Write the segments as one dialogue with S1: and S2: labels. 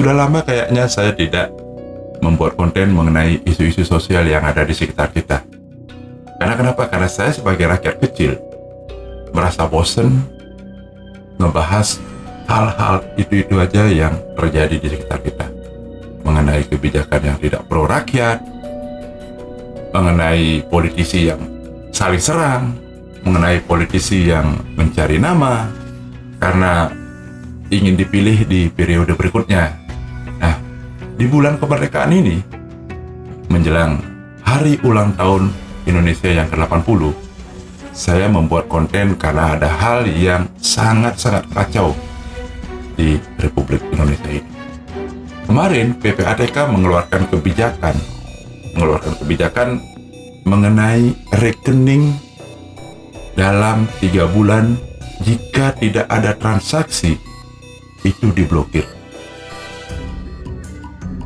S1: Sudah lama kayaknya saya tidak membuat konten mengenai isu-isu sosial yang ada di sekitar kita. Karena kenapa? Karena saya sebagai rakyat kecil merasa bosen ngebahas hal-hal itu aja yang terjadi di sekitar kita. Mengenai kebijakan yang tidak pro rakyat, mengenai politisi yang saling serang, mengenai politisi yang mencari nama karena ingin dipilih di periode berikutnya. Nah, di bulan kemerdekaan ini, menjelang hari ulang tahun Indonesia yang ke-80, saya membuat konten karena ada hal yang sangat-sangat kacau di Republik Indonesia ini. Kemarin PPATK mengeluarkan kebijakan mengenai rekening dalam 3 bulan jika tidak ada transaksi itu diblokir.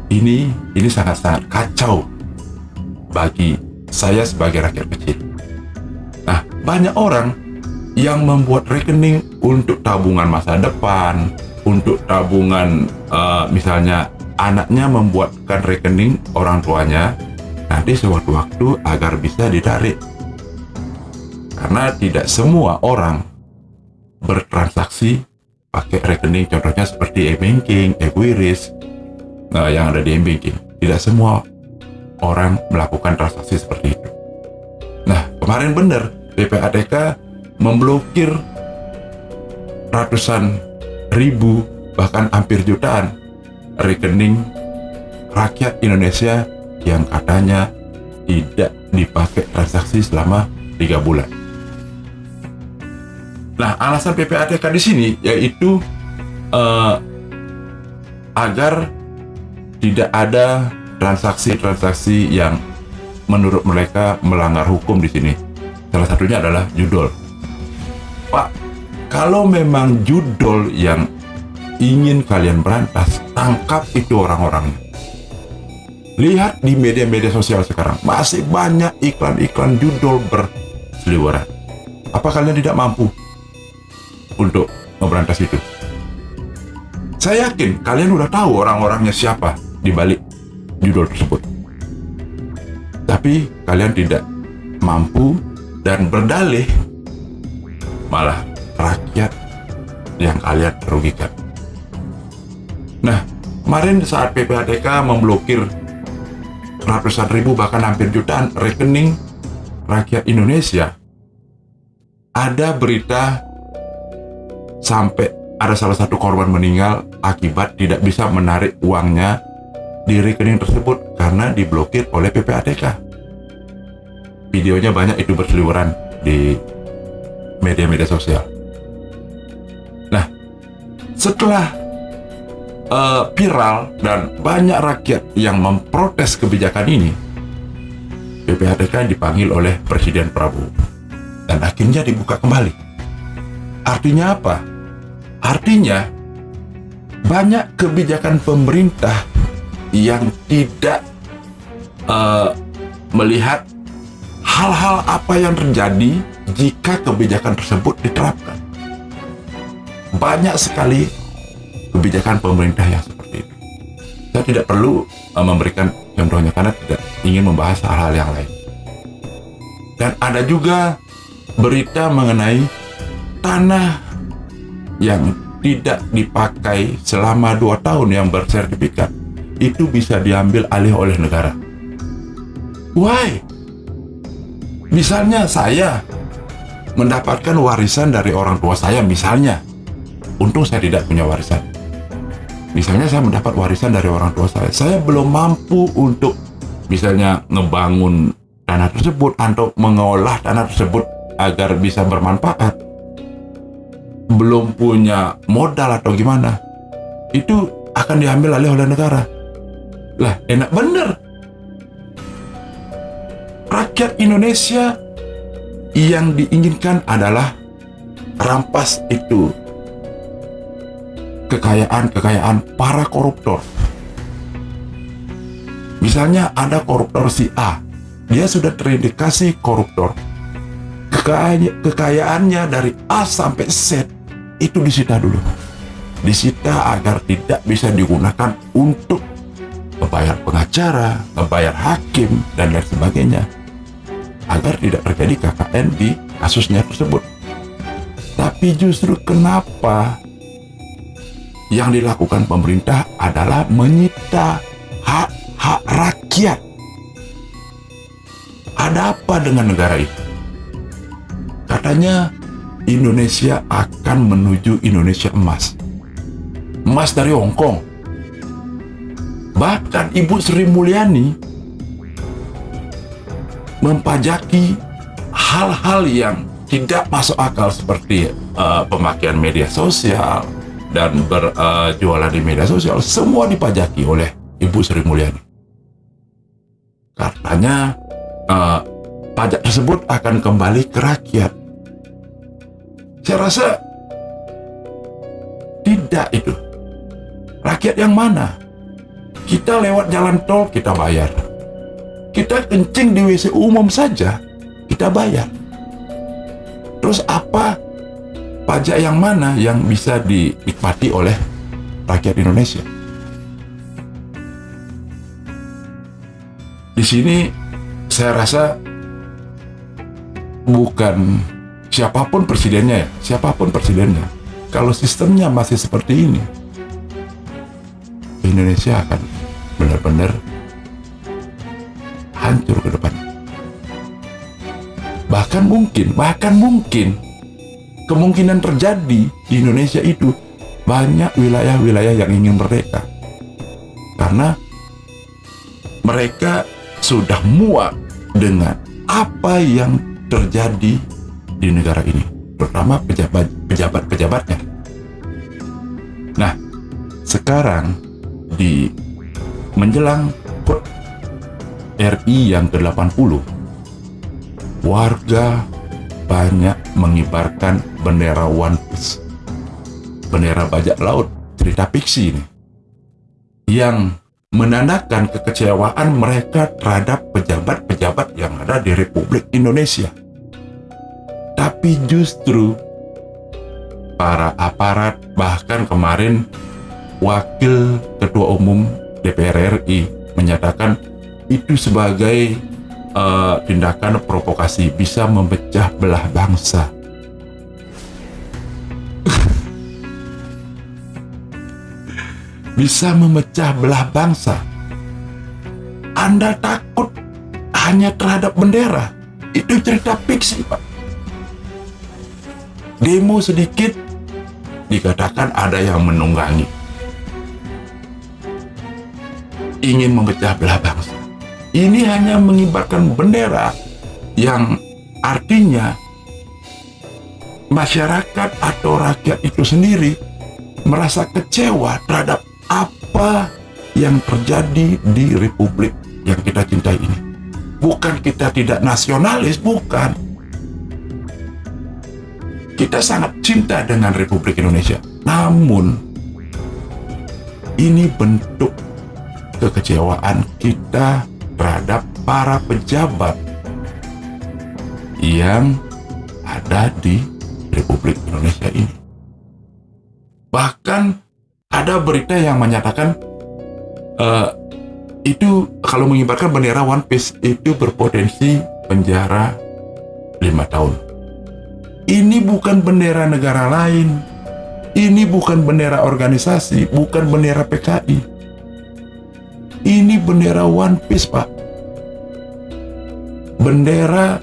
S1: Ini sangat-sangat kacau bagi saya sebagai rakyat kecil. Nah, banyak orang yang membuat rekening untuk tabungan masa depan, untuk tabungan misalnya anaknya membuatkan rekening orang tuanya nanti sewaktu-waktu agar bisa ditarik. Karena tidak semua orang bertransaksi pakai rekening, contohnya seperti e-banking, e-QRIS yang ada di e-banking. Tidak semua orang melakukan transaksi seperti itu. Nah, kemarin benar PPATK memblokir ratusan ribu bahkan hampir jutaan rekening rakyat Indonesia yang katanya tidak dipakai transaksi selama 3 bulan. Nah, alasan PPATK di sini yaitu agar tidak ada transaksi-transaksi yang menurut mereka melanggar hukum di sini. Salah satunya adalah judol. Pak, kalau memang judol yang ingin kalian berantas, tangkap itu orang-orangnya. Lihat di media-media sosial sekarang, masih banyak iklan-iklan judol berseliweran. Apa kalian tidak mampu untuk memberantas itu? Saya yakin kalian udah tahu orang-orangnya siapa di balik judol tersebut. Tapi kalian tidak mampu dan berdalih, malah rakyat yang kalian rugikan. Nah, kemarin saat PPATK memblokir ratusan ribu bahkan hampir jutaan rekening rakyat Indonesia, ada berita sampai ada salah satu korban meninggal akibat tidak bisa menarik uangnya di rekening tersebut karena diblokir oleh PPATK. Videonya banyak itu berseliweran di media-media sosial. Nah, setelah viral dan banyak rakyat yang memprotes kebijakan ini, PPATK dipanggil oleh Presiden Prabowo dan akhirnya dibuka kembali. Artinya apa? Artinya banyak kebijakan pemerintah yang tidak melihat hal-hal apa yang terjadi jika kebijakan tersebut diterapkan. Banyak sekali kebijakan pemerintah yang seperti itu. Saya tidak perlu memberikan contohnya karena tidak ingin membahas hal-hal yang lain. Dan ada juga berita mengenai tanah yang tidak dipakai selama 2 tahun yang bersertifikat itu bisa diambil alih oleh negara. Why? Misalnya saya mendapatkan warisan dari orang tua saya misalnya. Untung saya tidak punya warisan. Misalnya saya mendapat warisan dari orang tua saya. Saya belum mampu untuk misalnya ngebangun tanah tersebut atau mengolah tanah tersebut agar bisa bermanfaat. Belum punya modal atau gimana. Itu akan diambil alih oleh negara. Lah, enak bener. Rakyat Indonesia yang diinginkan adalah rampas itu kekayaan para koruptor. Misalnya ada koruptor si A, dia sudah terindikasi koruptor. Kekayaannya dari A sampai Z itu disita dulu. disita agar tidak bisa digunakan untuk membayar pengacara, membayar hakim, dan lain sebagainya, agar tidak terjadi KKN di kasusnya tersebut. Tapi justru kenapa yang dilakukan pemerintah adalah menyita hak-hak rakyat? Ada apa dengan negara itu? Katanya Indonesia akan menuju Indonesia emas. Emas dari Hong Kong. Bahkan Ibu Sri Mulyani mempajaki hal-hal yang tidak masuk akal seperti pemakaian media sosial dan berjualan di media sosial. Semua dipajaki oleh Ibu Sri Mulyani. Katanya pajak tersebut akan kembali ke rakyat. Saya rasa tidak itu. Rakyat yang mana? Kita lewat jalan tol, kita bayar. Kita kencing di WC umum saja, kita bayar. Terus apa pajak yang mana yang bisa dinikmati oleh rakyat Indonesia? Di sini saya rasa bukan siapapun presidennya, kalau sistemnya masih seperti ini, Indonesia akan benar-benar hancur ke depan. Bahkan mungkin kemungkinan terjadi di Indonesia itu banyak wilayah-wilayah yang ingin merdeka karena mereka sudah muak dengan apa yang terjadi di negara ini, terutama pejabat-pejabatnya. Nah, sekarang di menjelang HUT RI yang ke-80, warga banyak mengibarkan bendera One Piece, bendera bajak laut, cerita fiksi ini, yang menandakan kekecewaan mereka terhadap pejabat-pejabat yang ada di Republik Indonesia. Tapi justru para aparat, bahkan kemarin Wakil Ketua Umum DPR RI menyatakan itu sebagai tindakan provokasi, bisa memecah belah bangsa. Bisa memecah belah bangsa. Anda takut hanya terhadap bendera? Itu cerita fiksi, Pak. Demo sedikit dikatakan ada yang menunggangi, ingin memecah belah bangsa. Ini hanya mengibarkan bendera yang artinya masyarakat atau rakyat itu sendiri merasa kecewa terhadap apa yang terjadi di Republik yang kita cintai ini. Bukan kita tidak nasionalis, bukan. Kita sangat cinta dengan Republik Indonesia. Namun, ini bentuk kekecewaan kita terhadap para pejabat yang ada di Republik Indonesia ini. Bahkan ada berita yang menyatakan itu kalau mengibarkan bendera One Piece itu berpotensi penjara 5 tahun. Ini bukan bendera negara lain. Ini bukan bendera organisasi, bukan bendera PKI. Ini bendera One Piece, Pak. Bendera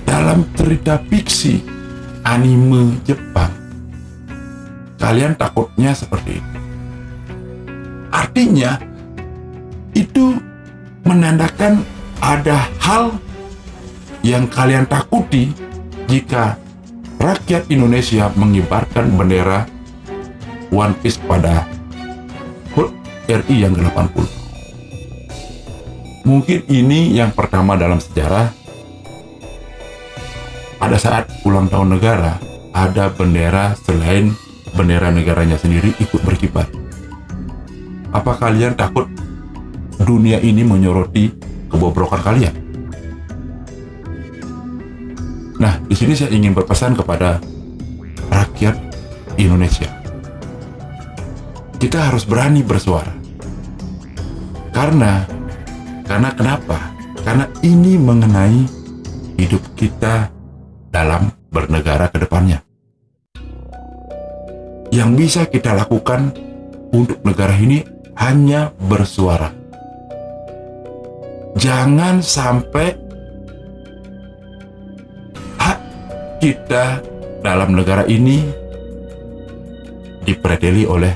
S1: dalam cerita fiksi anime Jepang. Kalian takutnya seperti itu. Artinya, itu menandakan ada hal yang kalian takuti jika rakyat Indonesia mengibarkan bendera One Piece pada HUT RI yang ke-80. Mungkin ini yang pertama dalam sejarah pada saat ulang tahun negara ada bendera selain bendera negaranya sendiri ikut berkibar. Apa kalian takut dunia ini menyoroti kebobrokan kalian? Nah, di sini saya ingin berpesan kepada rakyat Indonesia. kita harus berani bersuara. Karena kenapa? Karena ini mengenai hidup kita dalam bernegara ke depannya. Yang bisa kita lakukan untuk negara ini hanya bersuara. Jangan sampai hak kita dalam negara ini dipreteli oleh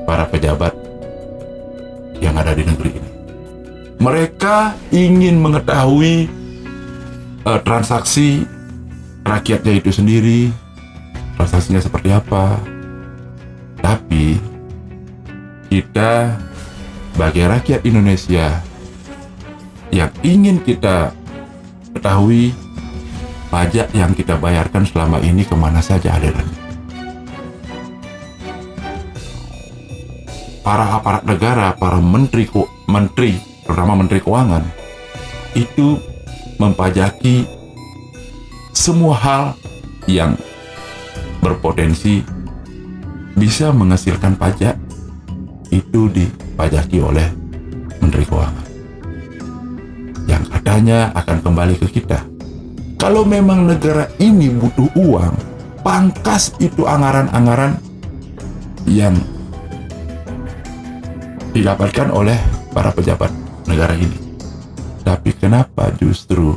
S1: para pejabat yang ada di negeri ini. Mereka ingin mengetahui transaksi rakyatnya itu sendiri, transaksinya seperti apa. Tapi kita sebagai rakyat Indonesia yang ingin kita ketahui pajak yang kita bayarkan selama ini kemana saja alirannya. Para aparat negara, para menteri, terutama menteri keuangan, itu mempajaki semua hal yang berpotensi bisa menghasilkan pajak, itu dipajaki oleh menteri keuangan yang katanya akan kembali ke kita. Kalau memang negara ini butuh uang, pangkas itu anggaran-anggaran yang didapatkan oleh para pejabat negara ini. Tapi kenapa justru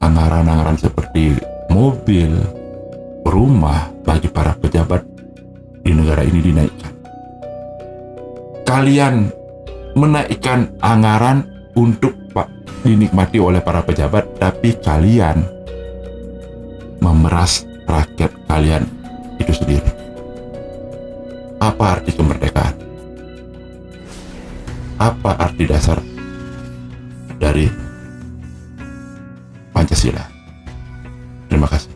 S1: anggaran-anggaran seperti mobil, rumah bagi para pejabat di negara ini dinaikkan? Kalian menaikkan anggaran untuk dinikmati oleh para pejabat, tapi kalian memeras rakyat kalian itu sendiri. Apa arti kemerdekaan? Apa arti dasar dari Pancasila? Terima kasih.